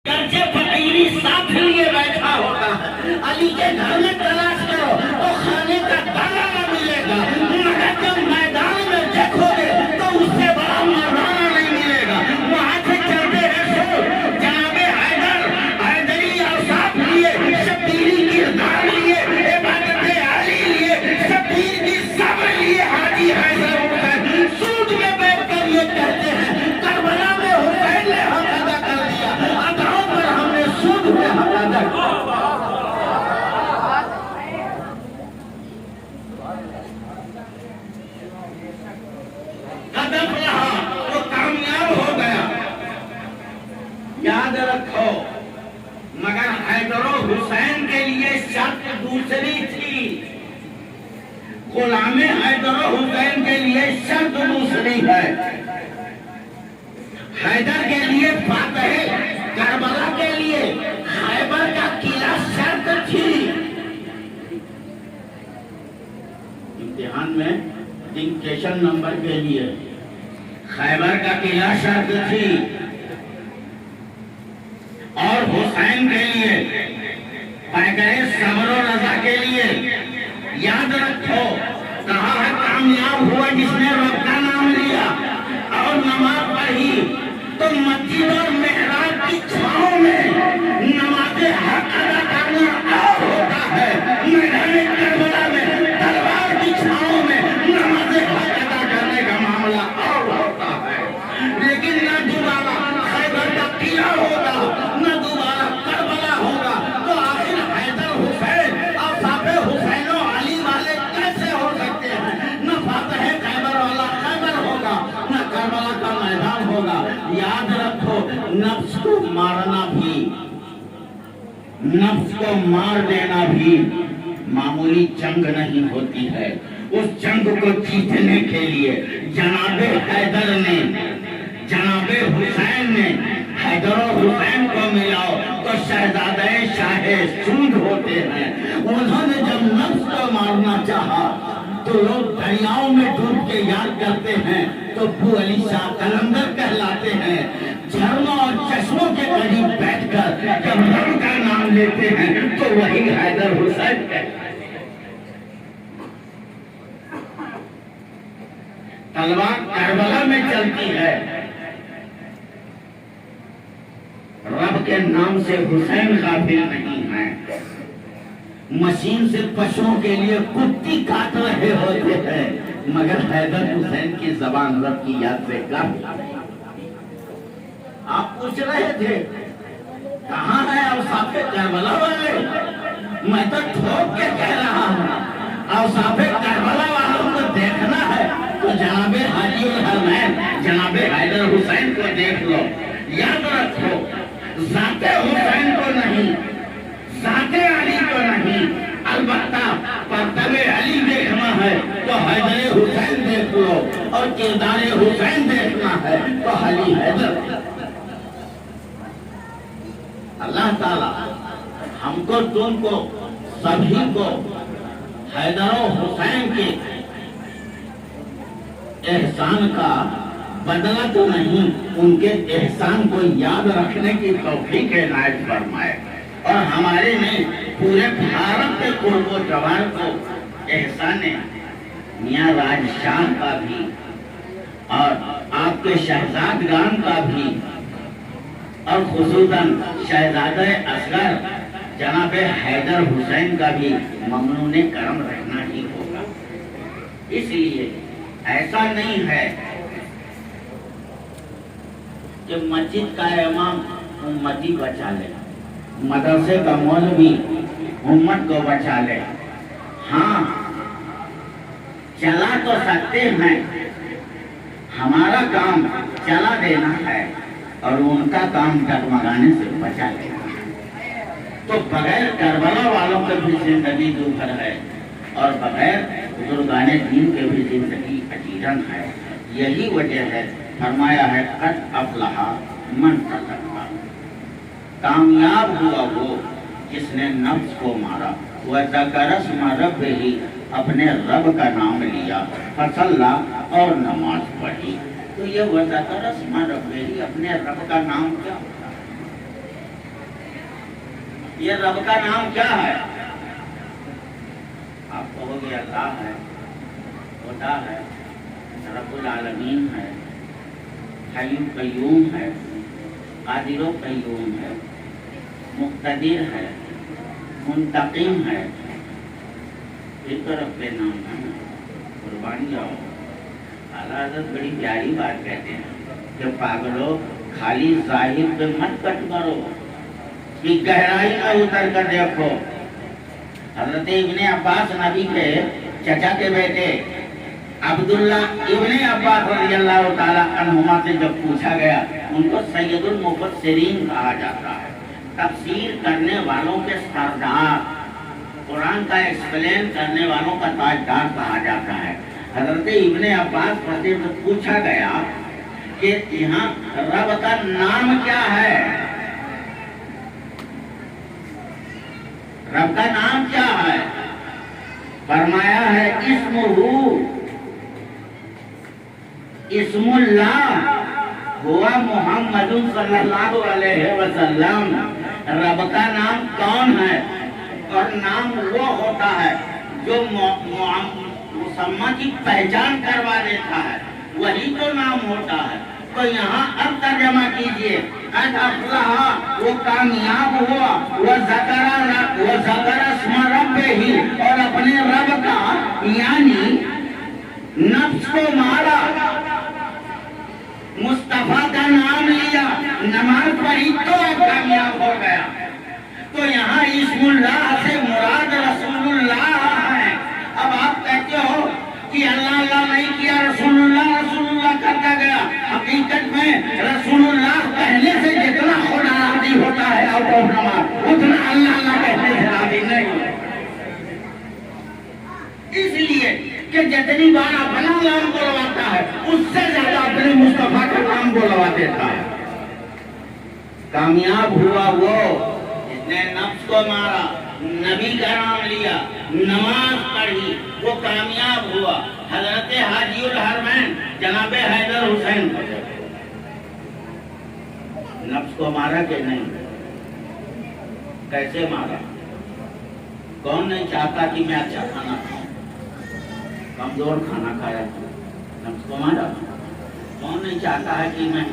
گرچہ فقیری ساتھ لیے بیٹھا ہوتا ہے، علی کے گھر میں تلاش کرو تو کھانے کا دانہ نہ ملے گا، مگر جب میدان میں دیکھو گے تو اس سے بڑا مردانہ نہیں ملے گا۔ وہاں سے چلتے ہیں سو جناب حیدر حیدری اوصاف لیے، شبیری کردار لیے، عبادت علی لیے، شبیر کی صبر لیے، حاجی حیدر حسین سود میں بیٹھ کر یہ کہتے ہیں کربلا میں حسین نے حق ادا کر دیا، اداؤں پر ہم نے سود میں حق ادا کیا۔ ہدف رہا وہ کامیاب ہو گیا، یاد رکھو، مگر حیدر و حسین کے لیے شرط دوسری تھی، غلام حیدر و حسین کے لیے شرط دوسری ہے۔ حیدر کے لیے فاتح کربلا کے لیے خیبر کا قلعہ شرط تھی۔ امتحان میں ڈکٹیشن نمبر کے لیے خیبر کا قلعہ شرط تھی، اور حسین کے لیے پیکر صبر و رضا کے لیے یاد رکھو، کہا ہے کامیاب ہوا جس نے رب کا نام لیا اور نماز پڑھی، تو مسجد اور محراب کی چھاؤں میں نماز حق ادا کرنا اور ہوتا ہے، میدان کربلا میں تلوار کی چھاؤں میں نماز حق ادا کرنے کا معاملہ اور ہوتا ہے۔ لیکن نہ دوبارہ خیبر کا قلعہ ہوگا، نہ دوبارہ کربلا ہوگا، تو آخر حیدر حسین اور صاحب حسین و علی والے کیسے ہو سکتے ہیں؟ نہ فاتح خیبر والا خیبر ہوگا، نہ کربلا کا میدان ہوگا۔ یاد رکھو، نفس کو مارنا بھی، نفس کو مار دینا بھی معمولی جنگ نہیں ہوتی ہے۔ اس جنگ کو جیتنے کے لیے جناب حیدر نے، جناب حسین نے حیدر و حسین کو ملاؤ تو شہزادہ شاہ سود ہوتے ہیں۔ انہوں نے جب نفس کو مارنا چاہا تو لوگ دریاؤں میں ڈوب کے یاد کرتے ہیں تو ابو علی شاہ قلندر کہلاتے ہیں۔ جھرنوں اور چشموں کے قریب بیٹھ کر جب رب کا نام لیتے ہیں تو وہی حیدر حسین کہتے ہیں۔ تلوار کربلا میں چلتی ہے، رب کے نام سے حسین غافل نہیں ہے۔ مشین سے پشوؤں کے لیے کتی کاٹ رہے ہوتے ہیں، مگر حیدر حسین کی زبان رب کی یاد سے کافی۔ آپ پوچھ رہے تھے کہاں ہے اوصاف کربلا والے؟ میں تو ٹھوک کے کہہ رہا ہوں، اوصاف کربلا والوں کو دیکھنا ہے تو جناب حاجی الحرمین جناب حیدر حسین کو دیکھ لو۔ یاد رکھو، ذات حسین کو نہیں، ذات علی کو نہیں، البتہ پرتب علی دیکھنا ہے تو حیدر حسین دیکھ لو، اور کردار حسین دیکھنا ہے تو علی حیدر۔ اللہ تعالیٰ ہم کو، تم کو، سبھی کو حیدر و حسین کے احسان کا بدلہ تو نہیں، ان کے احسان کو یاد رکھنے کی توفیق عنایت فرمائے، اور ہمارے نہیں پورے بھارت کے قرب و جوار کو احسان میاں راج شاہ کا بھی اور آپ کے شہزادگان کا بھی، اور خصوصاً شہزادہ اصغر جناب حیدر حسین کا بھی ممنون کرم رہنا ہی ہوگا۔ اس لیے ایسا نہیں ہے کہ مسجد کا امام امتی بچا لے، مدرسے کا مولوی امت کو بچا لے۔ ہاں چلا تو سکتے ہیں، ہمارا کام چلا دینا ہے اور ان کا کام ڈگمگانے سے بچا لینا ہے۔ تو بغیر کربلا والوں کے بھی زندگی دوبھر ہے، اور بغیر بزرگان دین کے بھی زندگی اجیرن ہے۔ یہی وجہ ہے فرمایا ہے قد افلح من تزکا، کامیاب ہوا وہ جس نے نفس کو مارا، وذکر اسم ربہ، اپنے رب کا نام لیا، فصلی، اور نماز پڑھی۔ تو یہ وذکر اسم ربہ، اپنے رب کا نام کیا ہوتا ہے؟ یہ رب کا نام کیا ہے؟ آپ کہو گے اللہ ہے، خدا ہے، رب العالمین ہے، حی قیوم ہے، قادر و قیوم ہے، مقتدر ہے، منتقم ہے. یہ تو رب کے نام ہے. قربان جاؤ. اعلیٰ حضرت بڑی پیاری بات کہتے ہیں کہ پاگلو خالی ظاہر پہ مت کٹ کرو، کہ گہرائی میں اتر کر دیکھو. حضرت ابن عباس نبی کے چچا کے بیٹے عبداللہ ابن عباس رضی اللہ تعالیٰ عنہما سے جب پوچھا گیا، ان کو سید المفسرین کہا جاتا ہے، تفسیر کرنے والوں کے سردار، قرآن کا ایکسپلین کرنے والوں کا تاجدار کہا جاتا ہے. حضرت ابن عباس سے پوچھا گیا کہ یہاں رب کا نام کیا ہے؟ رب کا نام کیا ہے؟ فرمایا ہے اسم اللہ ہوا محمد صلی اللہ علیہ وسلم. رب کا نام کون ہے؟ اور نام وہ ہوتا ہے جو مسمى کی پہچان کروا دیتا ہے، وہی تو نام ہوتا ہے. تو یہاں اب ترجمہ کیجئے، قد افلح، وہ کامیاب ہوا، وذکر اسم ربہ، اور اپنے رب کا یعنی نفس کو مارا، مصطفیٰ کا نام لیا، نماز پڑھی تو کامیاب ہو گیا. تو یہاں اسم اللہ سے مراد رسول اللہ ہے. اب آپ کہتے ہو کہ اللہ اللہ نہیں کیا، رسول اللہ کرتا گیا. حقیقت میں رسول اللہ کہنے سے جتنا خدا راضی ہوتا ہے آؤٹ آف نماز، اتنا اللہ اللہ کہنے سے راضی نہیں. اس لیے کہ جتنی بار اپنا نام بلواتا ہے اس سے زیادہ اپنے مصطفیٰ کا نام بلوا دیتا ہے. کامیاب ہوا وہ جس نے نفس کو مارا، نبی کا نام لیا، نماز پڑھی، وہ کامیاب ہوا. حضرت حاجی الحرمین جناب حیدر حسین نفس کو مارا کہ نہیں؟ کیسے مارا؟ کون نہیں چاہتا کہ میں اچھا کھانا کھاؤں؟ کمزور کھانا کھایا، نفس کو مارا. کون نہیں چاہتا ہے کہ میں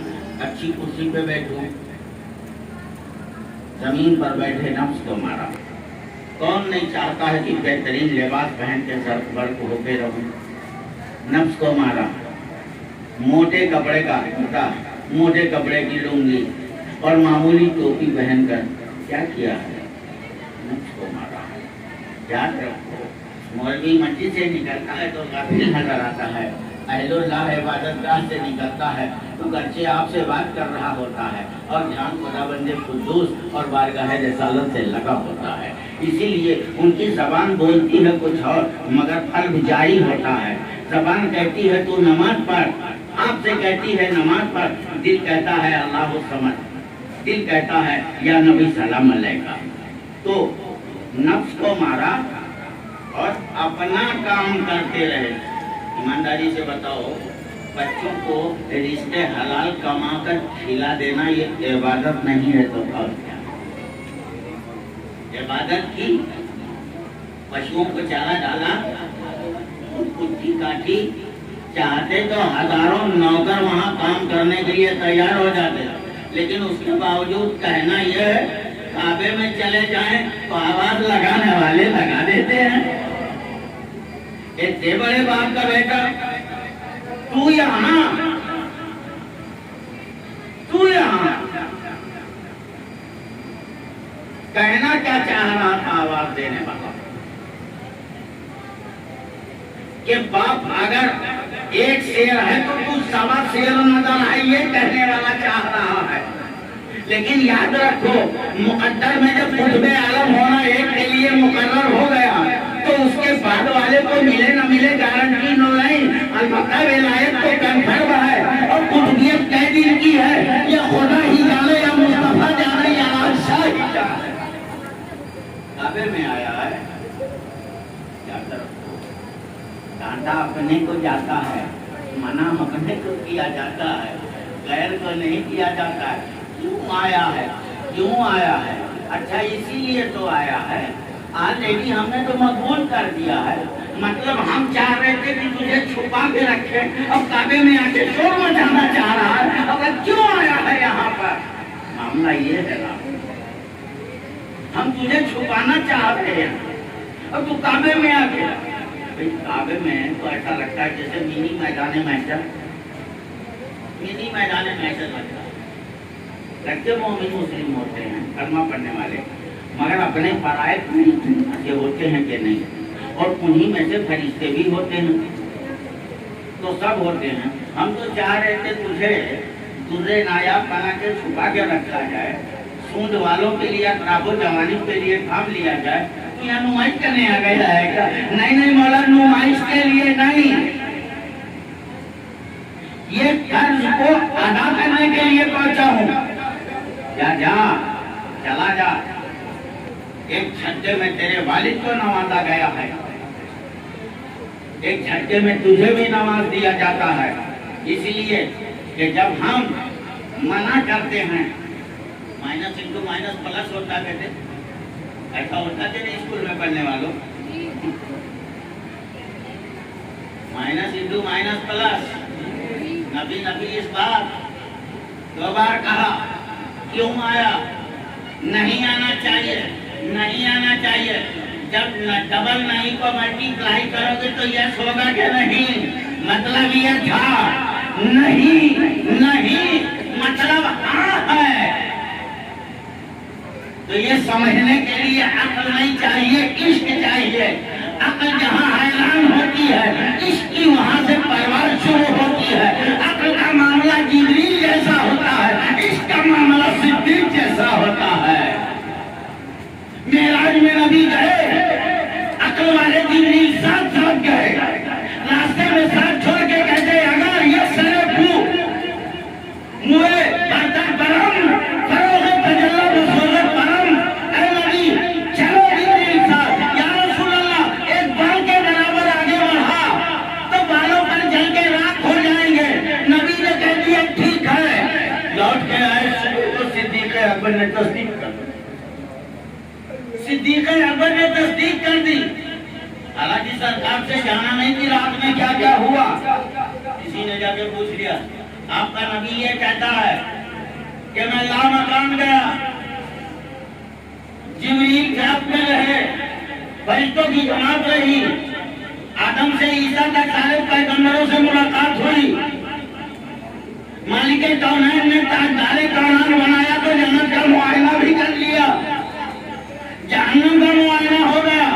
اچھی کرسی پہ بیٹھوں؟ زمین پر بیٹھے نفس کو مارا. کون نہیں چاہتا ہے کہ بہترین لباس پہن کے سر برق ہو کے رہوں؟ نفس کو مارا. موٹے کپڑے کا کرتا، موٹے کپڑے کی لنگی اور معمولی ٹوپی پہن کر کیا کیا ہے؟ نفس کو مارا. یاد رکھو، مولوی مسجد سے نکلتا ہے تو غافل نظر آتا ہے، اہل اللہ عبادت گاہ سے نکلتا ہے تو گرچہ آپ سے بات کر رہا ہوتا ہے اور دھیان خدا بندے قدوس اور بارگاہ رسالت سے لگا ہوتا ہے. اسی لیے ان کی زبان بولتی ہے کچھ اور مگر قلب جاری ہوتا ہے. زبان کہتی ہے تو نماز پڑھ، آپ سے کہتی ہے نماز پڑھ، دل کہتا ہے اللہ الصمد، دل کہتا ہے یا نبی سلام علیکہ. تو نفس کو مارا اور اپنا کام کرتے رہے. ایمانداری سے بتاؤ، بچوں کو رشتے حلال کما کر کھلا دینا یہ عبادت نہیں ہے تو اور کیا؟ عبادت کی پشوؤں کو چارہ ڈالا، کٹی کاٹی، چاہتے تو ہزاروں نوکر وہاں کام کرنے کے لیے تیار ہو جاتے، لیکن اس کے باوجود کہنا یہ ہے کعبے میں چلے جائیں تو آواز لگانے والے لگا دیتے ہیں. اتنے بڑے باپ کا بیٹا تو یہاں کہنا کیا چاہ رہا تھا آواز دینے والا؟ کہ باپ اگر ایک شیر ہے تو تو سوا شیر نظر آئی، یہ کہنے والا چاہ رہا ہے. لیکن یاد رکھو، مقدر میں جب قطب عالم ہونا ایک کے لیے مقرر ہو گیا تو اس کے بعد والے کو ملے نہ ملے گارنٹی نہیں. البتہ ولایت تو کنفرم ہے اور قطبیت کئی دن کی ہے، یہ خدا ہی جانے یا مصطفیٰ جانے یا بادشاہ ہی جانے. کعبے میں آیا ہے، یاد رکھو، ڈانٹا اپنے کو جاتا ہے، منع اپنے کو کیا جاتا ہے، غیر کو نہیں کیا جاتا ہے. کیوں آیا ہے؟ کیوں آیا ہے؟ اچھا اسی لیے تو آیا ہے آلریڈی ہم نے تو مقبول کر دیا ہے. مطلب ہم چاہ رہے تھے کہ تجھے چھپا کے رکھے، اب کعبے میں آ کے شور مچانا چاہ رہا ہے. اب کیوں آیا ہے یہاں پر؟ معاملہ یہ ہے نا، ہم تجھے چھپانا چاہ رہے ہیں اور تو کعبے میں آ کے. کعبے میں تو ایسا لگتا ہے جیسے منی میدان محشر لگتے مومن مسلم ہوتے ہیں کلمہ پڑھنے والے، مگر اپنے فرائض یہ ہوتے ہیں کہ نہیں، اور انہی میں سے فرشتے بھی ہوتے ہیں، تو سب ہوتے ہیں. ہم تو چاہ رہے تھے تجھے درے نایاب بنا کے چھپا کے رکھا جائے، سونڈ والوں کے لیے اطراف و جوانی کے لیے تھام لیا جائے. یہاں نمائش کرنے آ گیا ہے کیا؟ نہیں مولا، نمائش کے لیے نہیں، یہ قرض کو ادا کرنے کے لیے پہنچا ہوں. چلا جا، ایک جھٹکے میں تیرے والد کو نوازا گیا ہے، ایک جھٹکے میں تجھے بھی نواز دیا جاتا ہے. اس لیے کہ جب ہم منع کرتے ہیں، مائنس انٹو مائنس پلس ہوتا کہتے، ایسا ہوتا کہ نہیں اسکول میں پڑھنے والوں؟ Minus into minus plus. نبی اس بات 2 بار کہا. کیوں آیا؟ نہیں آنا چاہیے. جب ڈبل نہیں کو ملٹی پلائی کرو گے تو یس ہوگا کہ نہیں؟ مطلب یہ تھا نہیں مطلب ہاں ہے. تو یہ سمجھنے کے لیے عقل نہیں چاہیے، عشق چاہیے. عقل جہاں حیران ہوتی ہے، عشق کی وہاں سے پرواز شروع ہوتی ہے. عقل کا معاملہ جبریل جیسا ہوتا ہے، عشق کا معاملہ صدیق جیسا ہوتا ہے. معراج میں نبی گئے، عقل والے جبریل ساتھ گئے، راستے میں ساتھ چھوڑ کے کہتے اگر یہ سرے پھو موئے برتن برم فروغ تجلہ بصورت برم، اے نبی چلو جبریل صاحب. یا رسول اللہ ایک بال کے برابر آگے بڑھا تو بالوں پر جل کے راکھ ہو جائیں گے. نبی نے کہہ دیا ٹھیک ہے. لوٹ کے آئے تو صدیق اکبر نے تصدیق کر دی. حالانکہ سرکار سے جانا نہیں کہ رات میں کیا کیا ہوا. کسی نے جا کے پوچھ لیا آپ کا نبی یہ کہتا ہے کہ میں لامکان گیا، جبریل خلاف میں رہے، فرشتوں کی جماعت رہی، آدم سے عیسیٰ تک سارے پیغمبروں سے ملاقات ہوئی، مالک کونین نے تاجدار کونین بنایا تو جنت کا معائنہ بھی کر لیا، جہنم کا معائنہ ہو گیا،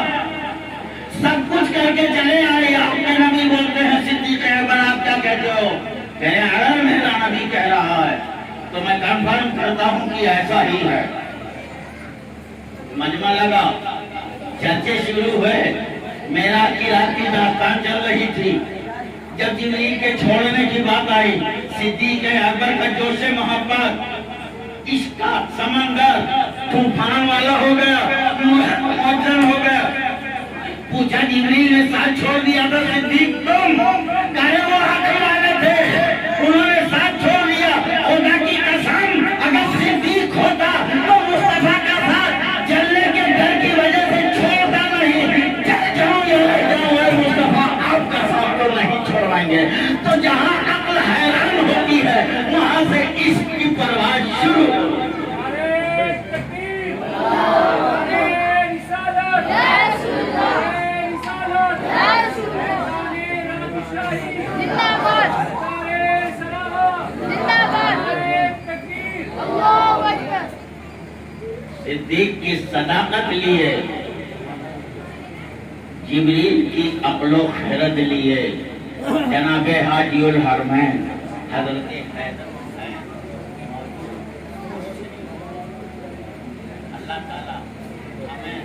سب کچھ کر کے چلے آئے. آپ کے نبی بولتے ہیں صدیق اکبر آپ کیا کہتے ہو؟ کہے اگر میرا نبی کہہ رہا ہے تو میں کنفرم کرتا ہوں کہ ایسا ہی ہے. مجمع لگا، چرچے شروع ہوئے، میرا کی رات کی داستان چل رہی تھی. جب جبریل کے چھوڑنے کی بات آئی، صدیق اکبر کا جوش محبت، عشق کا سمندر طوفان والا ہو گیا، مجرم ہو گیا. پوچھا جبریل نے ساتھ چھوڑ دیا تھا صدیق تم؟ کہے وہ حق والے تھے، انہوں نے ساتھ چھوڑ دیا. خدا کی قسم اگر صدیق ہوتا تو مصطفیٰ کا ساتھ جلنے کے ڈر کی وجہ سے چھوڑتا نہیں. جل جاؤں یا رہ جاؤں اے مصطفیٰ، آپ کا ساتھ تو نہیں چھوڑوائیں گے. تو جہاں عقل حیران ہوتی ہے وہاں سے عشق کی پرواز شروع. صدیق کی صداقت لیے، جبریل کی عقل و خرد لیے جناب حاجی الحرمین حضرت حیدر حسین. اللہ تعالیٰ ہمیں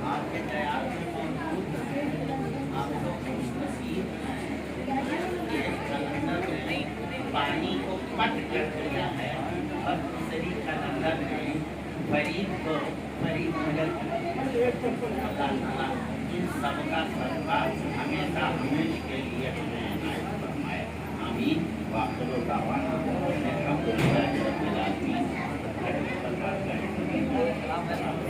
آپ کے پانی کو پٹ کر دیا ہے اور دوسری قلندر نے فرید کو فرید مگر اللہ تعالیٰ ان سب کا صدقہ ہمیشہ ہمیش کے لیے ہمیں عنایت فرمائے. آمین. وآخر دعوانا